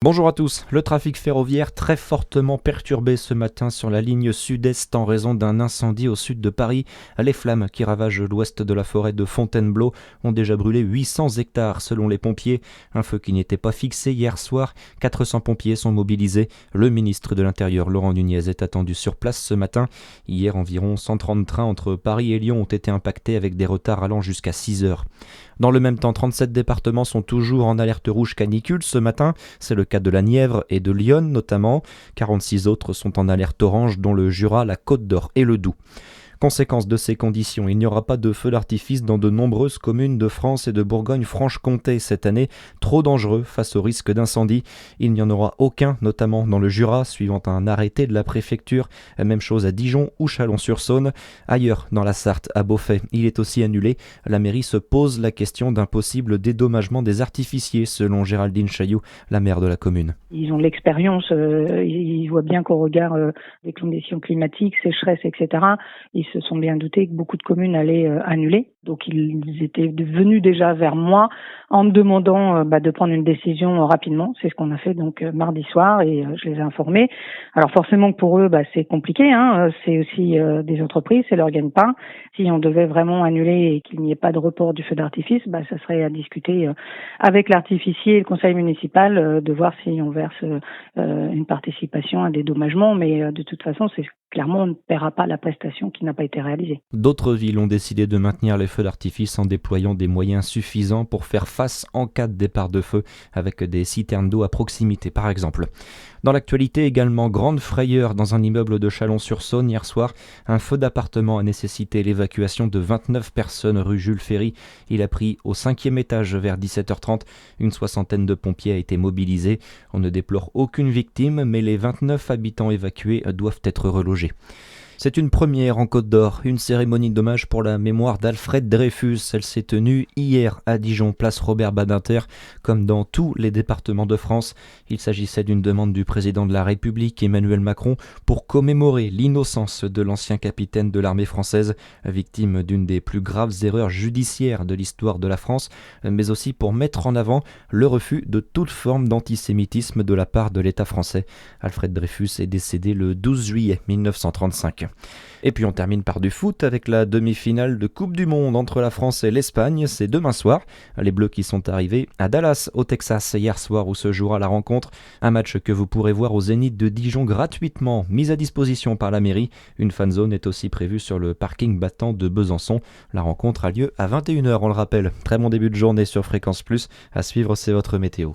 Bonjour à tous. Le trafic ferroviaire très fortement perturbé ce matin sur la ligne sud-est en raison d'un incendie au sud de Paris. Les flammes qui ravagent l'ouest de la forêt de Fontainebleau ont déjà brûlé 800 hectares selon les pompiers. Un feu qui n'était pas fixé hier soir. 400 pompiers sont mobilisés. Le ministre de l'Intérieur, Laurent Nunez, est attendu sur place ce matin. Hier, environ 130 trains entre Paris et Lyon ont été impactés avec des retards allant jusqu'à 6 heures. Dans le même temps, 37 départements sont toujours en alerte rouge canicule ce matin. C'est le cas de la Nièvre et de l'Yonne notamment. 46 autres sont en alerte orange, dont le Jura, la Côte d'Or et le Doubs. Conséquence de ces conditions, il n'y aura pas de feux d'artifice dans de nombreuses communes de France et de Bourgogne-Franche-Comté cette année, trop dangereux face au risque d'incendie. Il n'y en aura aucun, notamment dans le Jura, suivant un arrêté de la préfecture. Même chose à Dijon ou Chalon-sur-Saône. Ailleurs, dans la Sarthe, à Beauvais, il est aussi annulé. La mairie se pose la question d'un possible dédommagement des artificiers, selon Géraldine Chailloux, la maire de la commune. Ils ont l'expérience, ils voient bien qu'au regard des conditions climatiques, sécheresse, etc., ils se sont bien doutés que beaucoup de communes allaient annuler. Donc ils étaient venus déjà vers moi en me demandant de prendre une décision rapidement. C'est ce qu'on a fait donc mardi soir et je les ai informés. Alors forcément que pour eux, c'est compliqué. C'est aussi des entreprises, c'est leur gagne-pain. Si on devait vraiment annuler et qu'il n'y ait pas de report du feu d'artifice, ça serait à discuter avec l'artificier et le conseil municipal de voir si on verse une participation, un dédommagement. Mais de toute façon, c'est clairement, on ne paiera pas la prestation qui n'a pas été réalisée. D'autres villes ont décidé de maintenir les feux d'artifice en déployant des moyens suffisants pour faire face en cas de départ de feu, avec des citernes d'eau à proximité par exemple. Dans l'actualité également, grande frayeur dans un immeuble de Chalon-sur-Saône hier soir. Un feu d'appartement a nécessité l'évacuation de 29 personnes rue Jules Ferry. Il a pris au 5e étage vers 17h30. Une soixantaine de pompiers a été mobilisés. On ne déplore aucune victime, mais les 29 habitants évacués doivent être relogés. C'est une première en Côte d'Or, une cérémonie d'hommage pour la mémoire d'Alfred Dreyfus. Elle s'est tenue hier à Dijon, place Robert Badinter, comme dans tous les départements de France. Il s'agissait d'une demande du président de la République, Emmanuel Macron, pour commémorer l'innocence de l'ancien capitaine de l'armée française, victime d'une des plus graves erreurs judiciaires de l'histoire de la France, mais aussi pour mettre en avant le refus de toute forme d'antisémitisme de la part de l'État français. Alfred Dreyfus est décédé le 12 juillet 1935. Et puis on termine par du foot avec la demi-finale de Coupe du Monde entre la France et l'Espagne. C'est demain soir. Les Bleus qui sont arrivés à Dallas, au Texas, hier soir où se jouera la rencontre. Un match que vous pourrez voir au Zénith de Dijon gratuitement, mis à disposition par la mairie. Une fanzone est aussi prévue sur le parking battant de Besançon. La rencontre a lieu à 21h, on le rappelle. Très bon début de journée sur Fréquence Plus. À suivre, c'est votre météo.